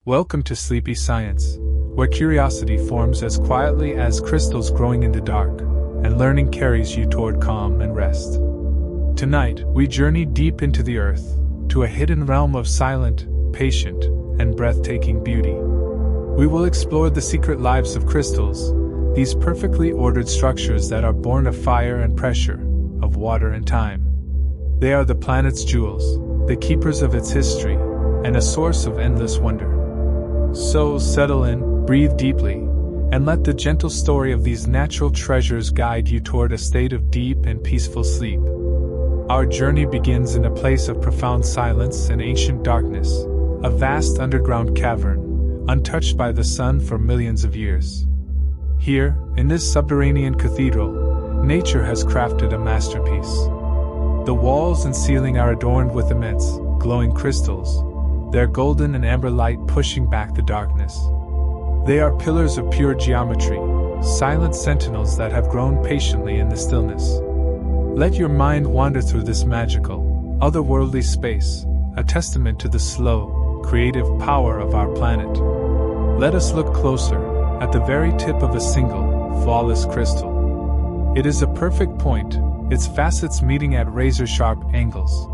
Welcome to Sleepy Science, where curiosity forms as quietly as crystals growing in the dark, and learning carries you toward calm and rest. Tonight, we journey deep into the earth, to a hidden realm of silent, patient, and breathtaking beauty. We will explore the secret lives of crystals, these perfectly ordered structures that are born of fire and pressure, of water and time. They are the planet's jewels, the keepers of its history, and a source of endless wonder. So settle in, breathe deeply, and let the gentle story of these natural treasures guide you toward a state of deep and peaceful sleep. Our journey begins in a place of profound silence and ancient darkness, a vast underground cavern, untouched by the sun for millions of years. Here, in this subterranean cathedral, nature has crafted a masterpiece. The walls and ceiling are adorned with immense, glowing crystals, their golden and amber light pushing back the darkness. They are pillars of pure geometry, silent sentinels that have grown patiently in the stillness. Let your mind wander through this magical, otherworldly space, a testament to the slow, creative power of our planet. Let us look closer, at the very tip of a single, flawless crystal. It is a perfect point, its facets meeting at razor-sharp angles.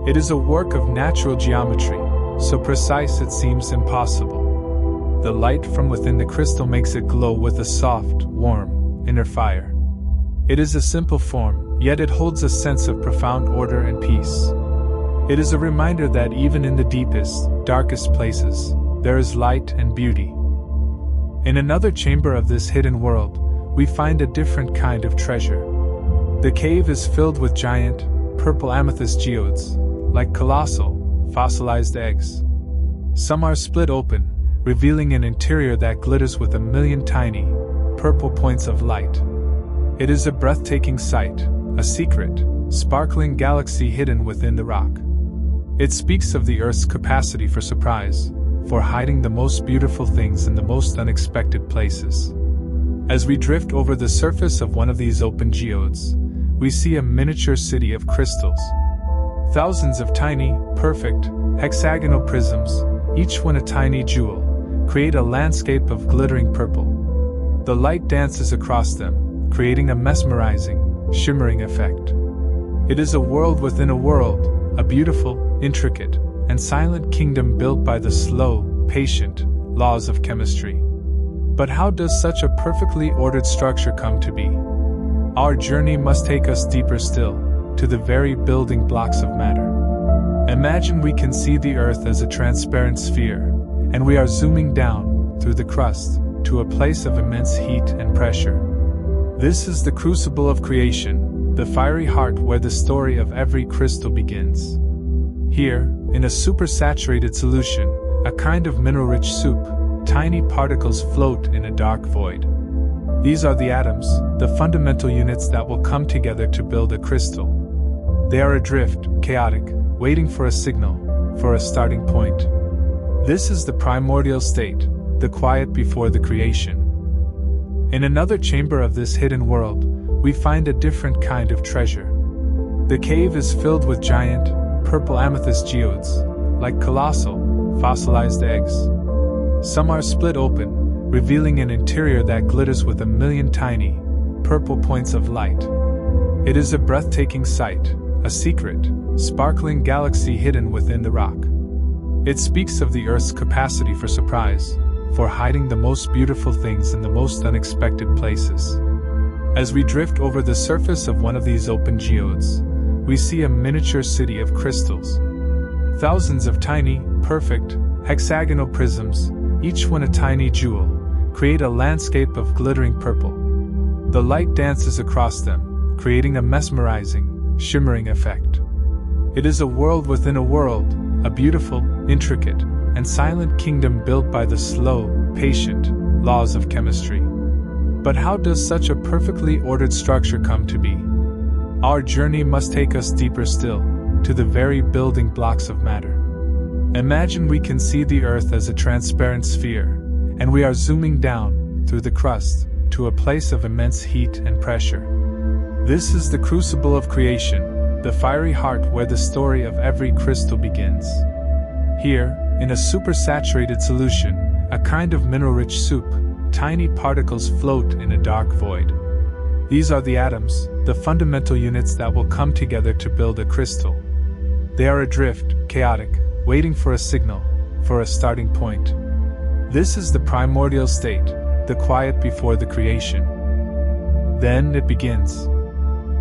It is a work of natural geometry, so precise it seems impossible. The light from within the crystal makes it glow with a soft, warm, inner fire. It is a simple form, yet it holds a sense of profound order and peace. It is a reminder that even in the deepest, darkest places, there is light and beauty. In another chamber of this hidden world, we find a different kind of treasure. The cave is filled with giant, purple amethyst geodes, like colossal, fossilized eggs. Some are split open, revealing an interior that glitters with a million tiny, purple points of light. It is a breathtaking sight, a secret, sparkling galaxy hidden within the rock. It speaks of the Earth's capacity for surprise, for hiding the most beautiful things in the most unexpected places. As we drift over the surface of one of these open geodes, we see a miniature city of crystals. Thousands of tiny, perfect, hexagonal prisms, each one a tiny jewel, create a landscape of glittering purple. The light dances across them, creating a mesmerizing, shimmering effect. It is a world within a world, a beautiful, intricate, and silent kingdom built by the slow, patient laws of chemistry. But how does such a perfectly ordered structure come to be? Our journey must take us deeper still, to the very building blocks of matter. Imagine we can see the Earth as a transparent sphere, and we are zooming down, through the crust, to a place of immense heat and pressure. This is the crucible of creation, the fiery heart where the story of every crystal begins. Here, in a supersaturated solution, a kind of mineral-rich soup, tiny particles float in a dark void. These are the atoms, the fundamental units that will come together to build a crystal. They are adrift, chaotic, waiting for a signal, for a starting point. This is the primordial state, the quiet before the creation. In another chamber of this hidden world, we find a different kind of treasure. The cave is filled with giant, purple amethyst geodes, like colossal, fossilized eggs. Some are split open, revealing an interior that glitters with a million tiny, purple points of light. It is a breathtaking sight, a secret, sparkling galaxy hidden within the rock. It speaks of the Earth's capacity for surprise, for hiding the most beautiful things in the most unexpected places. As we drift over the surface of one of these open geodes, we see a miniature city of crystals. Thousands of tiny, perfect, hexagonal prisms, each one a tiny jewel, create a landscape of glittering purple. The light dances across them, creating a mesmerizing, shimmering effect. It is a world within a world, a beautiful, intricate, and silent kingdom built by the slow, patient laws of chemistry. But how does such a perfectly ordered structure come to be? Our journey must take us deeper still, to the very building blocks of matter. Imagine we can see the Earth as a transparent sphere, and we are zooming down, through the crust, to a place of immense heat and pressure. This is the crucible of creation, the fiery heart where the story of every crystal begins. Here, In a supersaturated solution, a kind of mineral-rich soup, tiny particles float in a dark void. These are the atoms, the fundamental units that will come together to build a crystal. They are adrift, chaotic, waiting for a signal, for a starting point. This is the primordial state, the quiet before the creation. Then it begins.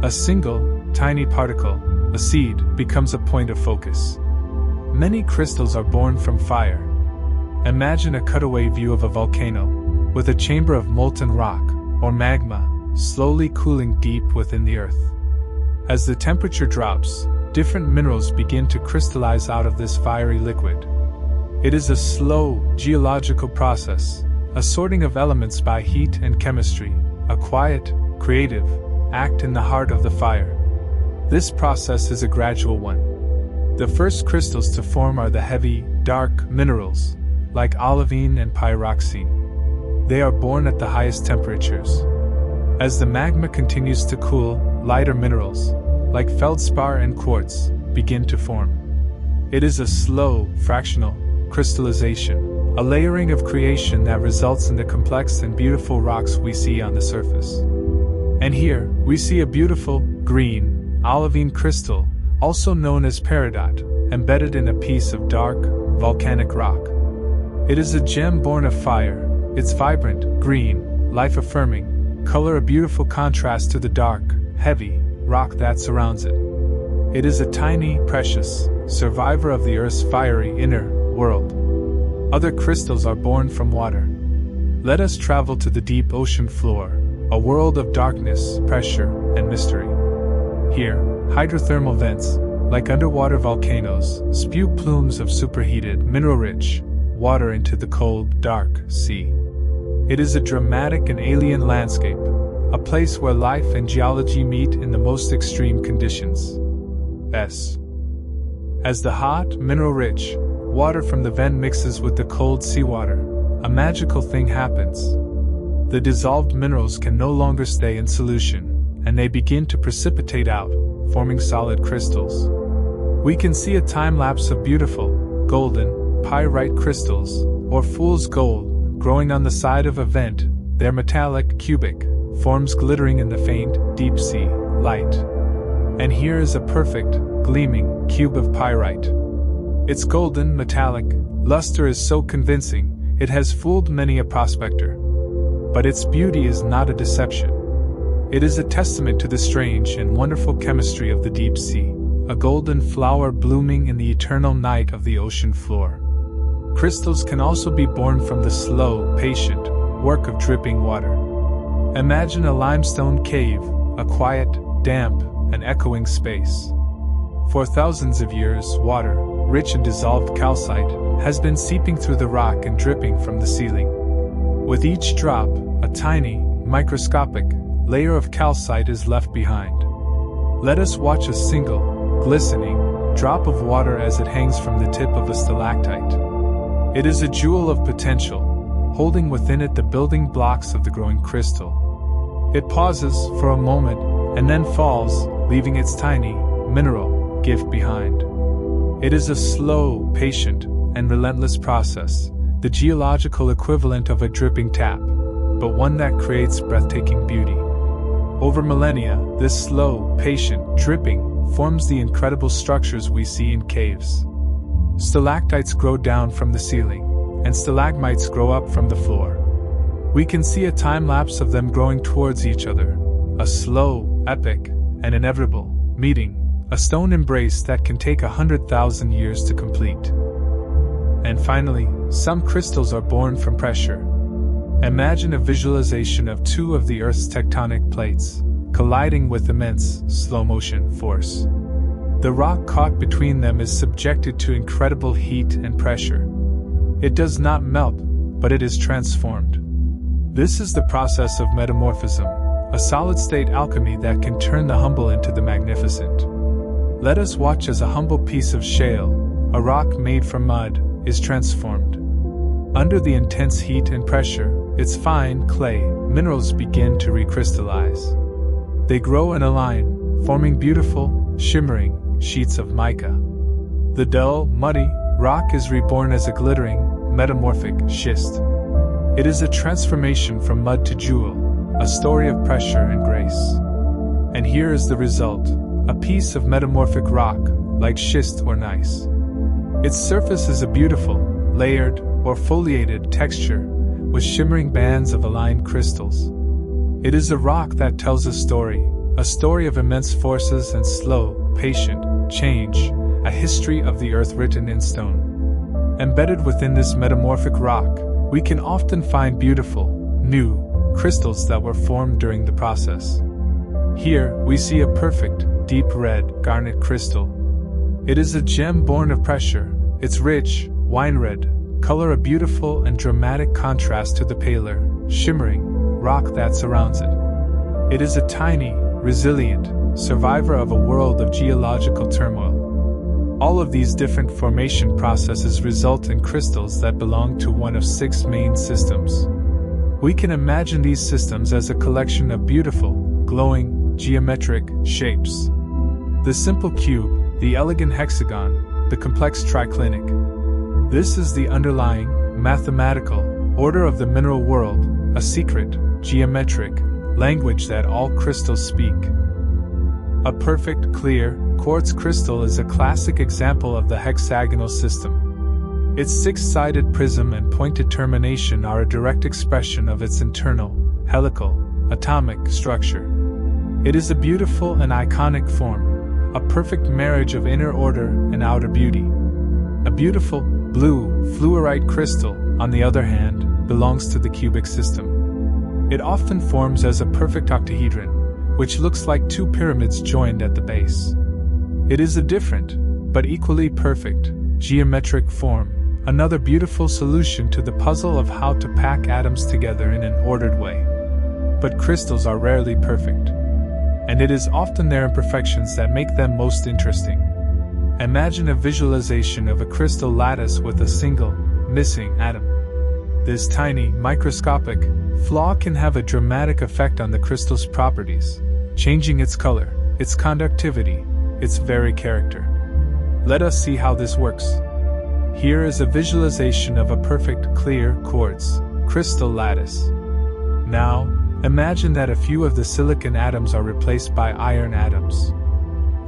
A single, tiny particle, a seed, becomes a point of focus. Many crystals are born from fire. Imagine a cutaway view of a volcano, with a chamber of molten rock, or magma, slowly cooling deep within the earth. As the temperature drops, different minerals begin to crystallize out of this fiery liquid. It is a slow, geological process, a sorting of elements by heat and chemistry, a quiet, creative act in the heart of the fire. This process is a gradual one. The first crystals to form are the heavy, dark minerals, like olivine and pyroxene. They are born at the highest temperatures. As the magma continues to cool, lighter minerals, like feldspar and quartz, begin to form. It is a slow, fractional crystallization, a layering of creation that results in the complex and beautiful rocks we see on the surface. And here, we see a beautiful, green, olivine crystal, also known as peridot, embedded in a piece of dark, volcanic rock. It is a gem born of fire, its vibrant, green, life-affirming color a beautiful contrast to the dark, heavy rock that surrounds it. It is a tiny, precious survivor of the Earth's fiery inner world. Other crystals are born from water. Let us travel to the deep ocean floor, a world of darkness, pressure, and mystery. Here, hydrothermal vents, like underwater volcanoes, spew plumes of superheated, mineral-rich water into the cold, dark sea. It is a dramatic and alien landscape, a place where life and geology meet in the most extreme conditions. As the hot, mineral-rich water from the vent mixes with the cold seawater, a magical thing happens. The dissolved minerals can no longer stay in solution, and they begin to precipitate out, forming solid crystals. We can see a time-lapse of beautiful, golden, pyrite crystals, or fool's gold, growing on the side of a vent, their metallic, cubic forms glittering in the faint, deep-sea light. And here is a perfect, gleaming cube of pyrite. Its golden, metallic luster is so convincing, it has fooled many a prospector. But its beauty is not a deception. It is a testament to the strange and wonderful chemistry of the deep sea, a golden flower blooming in the eternal night of the ocean floor. Crystals can also be born from the slow, patient work of dripping water. Imagine a limestone cave, a quiet, damp, and echoing space. For thousands of years, water, rich in dissolved calcite, has been seeping through the rock and dripping from the ceiling. With each drop, a tiny, microscopic layer of calcite is left behind. Let us watch a single, glistening drop of water as it hangs from the tip of a stalactite. It is a jewel of potential, holding within it the building blocks of the growing crystal. It pauses for a moment and then falls, leaving its tiny, mineral gift behind. It is a slow, patient, and relentless process, the geological equivalent of a dripping tap, but one that creates breathtaking beauty. Over millennia, this slow, patient dripping forms the incredible structures we see in caves. Stalactites grow down from the ceiling, and stalagmites grow up from the floor. We can see a time-lapse of them growing towards each other, a slow, epic, and inevitable meeting, a stone embrace that can take 100,000 years to complete. And finally, some crystals are born from pressure. Imagine a visualization of two of the Earth's tectonic plates, colliding with immense, slow-motion force. The rock caught between them is subjected to incredible heat and pressure. It does not melt, but it is transformed. This is the process of metamorphism, a solid-state alchemy that can turn the humble into the magnificent. Let us watch as a humble piece of shale, a rock made from mud, is transformed. Under the intense heat and pressure, its fine clay minerals begin to recrystallize. They grow in a line, forming beautiful, shimmering sheets of mica. The dull, muddy rock is reborn as a glittering, metamorphic schist. It is a transformation from mud to jewel, a story of pressure and grace. And here is the result, a piece of metamorphic rock, like schist or gneiss. Its surface is a beautiful, layered, or foliated texture, with shimmering bands of aligned crystals. It is a rock that tells a story of immense forces and slow, patient change, a history of the earth written in stone. Embedded within this metamorphic rock, we can often find beautiful, new crystals that were formed during the process. Here, we see a perfect, deep red, garnet crystal. It is a gem born of pressure, its rich, wine red color a beautiful and dramatic contrast to the paler, shimmering rock that surrounds it. It is a tiny, resilient survivor of a world of geological turmoil. All of these different formation processes result in crystals that belong to one of 6 main systems. We can imagine these systems as a collection of beautiful, glowing, geometric shapes. The simple cube, the elegant hexagon, the complex triclinic. This is the underlying, mathematical order of the mineral world, a secret, geometric language that all crystals speak. A perfect, clear, quartz crystal is a classic example of the hexagonal system. Its 6-sided prism and pointed termination are a direct expression of its internal, helical, atomic structure. It is a beautiful and iconic form, a perfect marriage of inner order and outer beauty. A beautiful, blue, fluorite crystal, on the other hand, belongs to the cubic system. It often forms as a perfect octahedron, which looks like 2 pyramids joined at the base. It is a different, but equally perfect, geometric form, another beautiful solution to the puzzle of how to pack atoms together in an ordered way. But crystals are rarely perfect, and it is often their imperfections that make them most interesting. Imagine a visualization of a crystal lattice with a single, missing atom. This tiny, microscopic flaw can have a dramatic effect on the crystal's properties, changing its color, its conductivity, its very character. Let us see how this works. Here is a visualization of a perfect, clear quartz crystal lattice. Now, imagine that a few of the silicon atoms are replaced by iron atoms.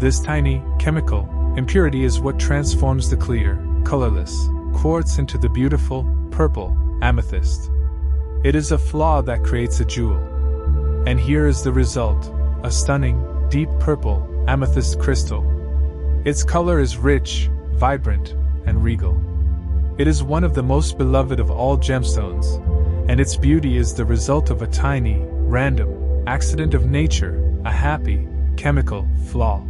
This tiny, chemical impurity is what transforms the clear, colorless quartz into the beautiful, purple amethyst. It is a flaw that creates a jewel. And here is the result, a stunning, deep purple amethyst crystal. Its color is rich, vibrant, and regal. It is one of the most beloved of all gemstones, and its beauty is the result of a tiny, random accident of nature, a happy, chemical flaw.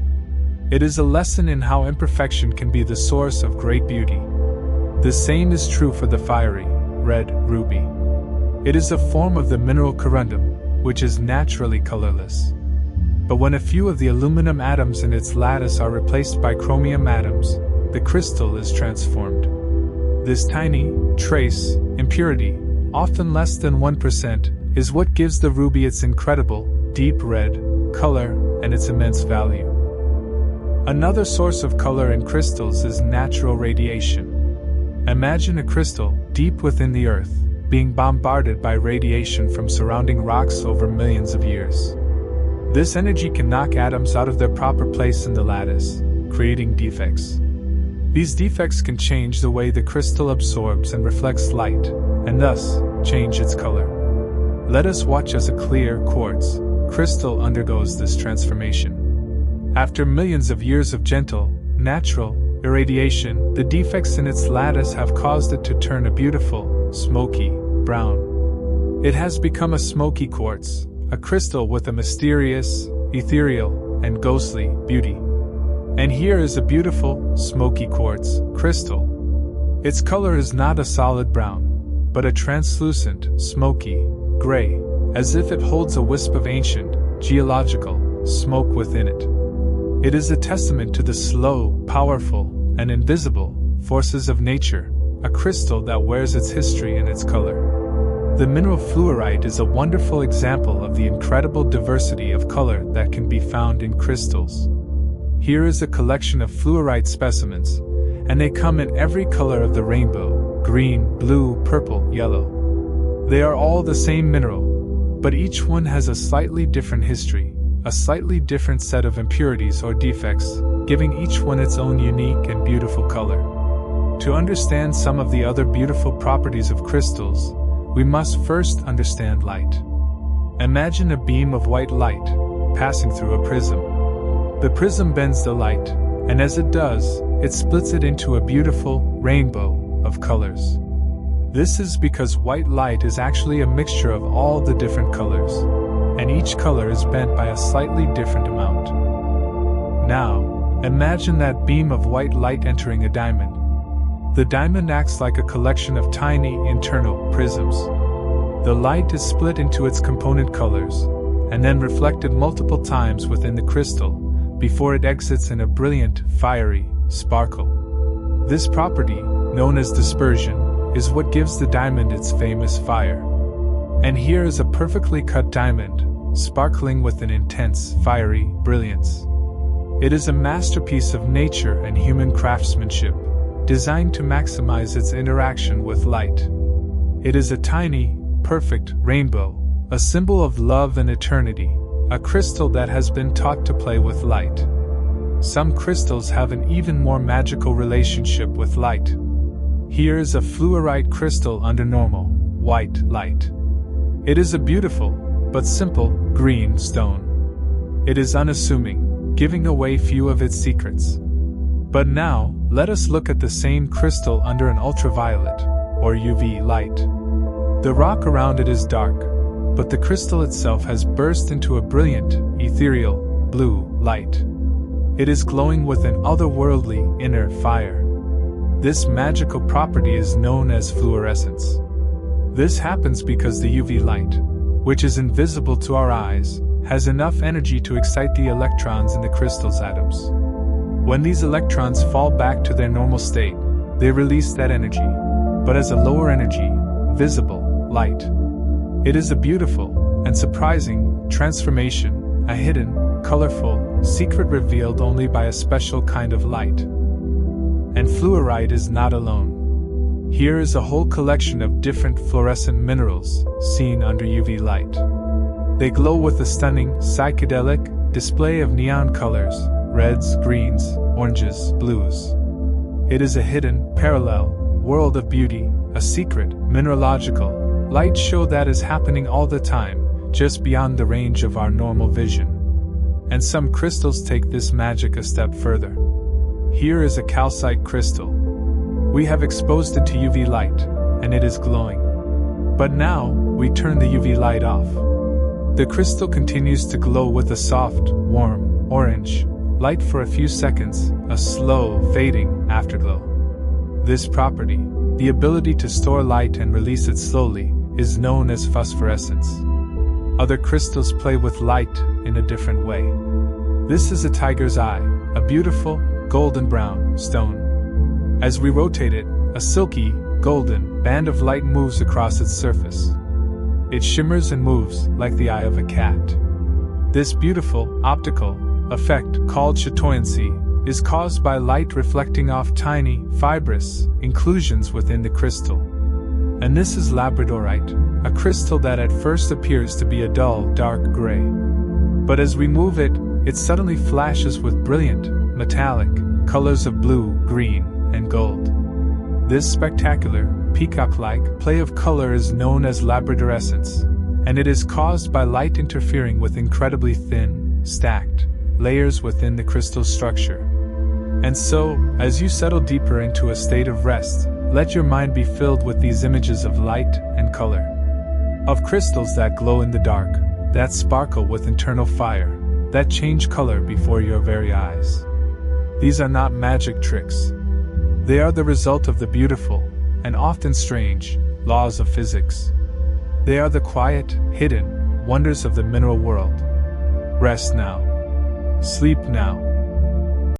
It is a lesson in how imperfection can be the source of great beauty. The same is true for the fiery, red ruby. It is a form of the mineral corundum, which is naturally colorless. But when a few of the aluminum atoms in its lattice are replaced by chromium atoms, the crystal is transformed. This tiny, trace impurity, often less than 1%, is what gives the ruby its incredible, deep red color and its immense value. Another source of color in crystals is natural radiation. Imagine a crystal, deep within the earth, being bombarded by radiation from surrounding rocks over millions of years. This energy can knock atoms out of their proper place in the lattice, creating defects. These defects can change the way the crystal absorbs and reflects light, and thus, change its color. Let us watch as a clear quartz crystal undergoes this transformation. After millions of years of gentle, natural irradiation, the defects in its lattice have caused it to turn a beautiful, smoky brown. It has become a smoky quartz, a crystal with a mysterious, ethereal, and ghostly beauty. And here is a beautiful, smoky quartz crystal. Its color is not a solid brown, but a translucent, smoky gray, as if it holds a wisp of ancient, geological smoke within it. It is a testament to the slow, powerful, and invisible forces of nature, a crystal that wears its history in its color. The mineral fluorite is a wonderful example of the incredible diversity of color that can be found in crystals. Here is a collection of fluorite specimens, and they come in every color of the rainbow: green, blue, purple, yellow. They are all the same mineral, but each one has a slightly different history, a slightly different set of impurities or defects, giving each one its own unique and beautiful color. To understand some of the other beautiful properties of crystals, we must first understand light. Imagine a beam of white light passing through a prism. The prism bends the light, and as it does, it splits it into a beautiful rainbow of colors. This is because white light is actually a mixture of all the different colors, and each color is bent by a slightly different amount. Now, imagine that beam of white light entering a diamond. The diamond acts like a collection of tiny internal prisms. The light is split into its component colors, and then reflected multiple times within the crystal, before it exits in a brilliant, fiery sparkle. This property, known as dispersion, is what gives the diamond its famous fire. And here is a perfectly cut diamond, sparkling with an intense, fiery brilliance. It is a masterpiece of nature and human craftsmanship, designed to maximize its interaction with light. It is a tiny, perfect rainbow, a symbol of love and eternity, a crystal that has been taught to play with light. Some crystals have an even more magical relationship with light. Here is a fluorite crystal under normal, white light. It is a beautiful, but simple, green stone. It is unassuming, giving away few of its secrets. But now, let us look at the same crystal under an ultraviolet, or UV light. The rock around it is dark, but the crystal itself has burst into a brilliant, ethereal, blue light. It is glowing with an otherworldly, inner fire. This magical property is known as fluorescence. This happens because the UV light, which is invisible to our eyes, has enough energy to excite the electrons in the crystal's atoms. When these electrons fall back to their normal state, they release that energy, but as a lower energy, visible light. It is a beautiful and surprising transformation, a hidden, colorful secret revealed only by a special kind of light. And fluorite is not alone. Here is a whole collection of different fluorescent minerals seen under UV light. They glow with a stunning, psychedelic display of neon colors: reds, greens, oranges, blues. It is a hidden, parallel world of beauty, a secret, mineralogical light show that is happening all the time, just beyond the range of our normal vision. And some crystals take this magic a step further. Here is a calcite crystal. We have exposed it to UV light, and it is glowing. But now, we turn the UV light off. The crystal continues to glow with a soft, warm, orange light for a few seconds, a slow, fading afterglow. This property, the ability to store light and release it slowly, is known as phosphorescence. Other crystals play with light in a different way. This is a tiger's eye, a beautiful, golden brown stone. As we rotate it, a silky, golden band of light moves across its surface. It shimmers and moves like the eye of a cat. This beautiful, optical effect, called chatoyancy, is caused by light reflecting off tiny, fibrous inclusions within the crystal. And this is labradorite, a crystal that at first appears to be a dull, dark gray. But as we move it, it suddenly flashes with brilliant, metallic colors of blue, green, and gold. This spectacular, peacock-like play of color is known as labradorescence, and it is caused by light interfering with incredibly thin, stacked layers within the crystal structure. And so, as you settle deeper into a state of rest, let your mind be filled with these images of light and color. Of crystals that glow in the dark, that sparkle with internal fire, that change color before your very eyes. These are not magic tricks. They are the result of the beautiful, and often strange, laws of physics. They are the quiet, hidden wonders of the mineral world. Rest now. Sleep now.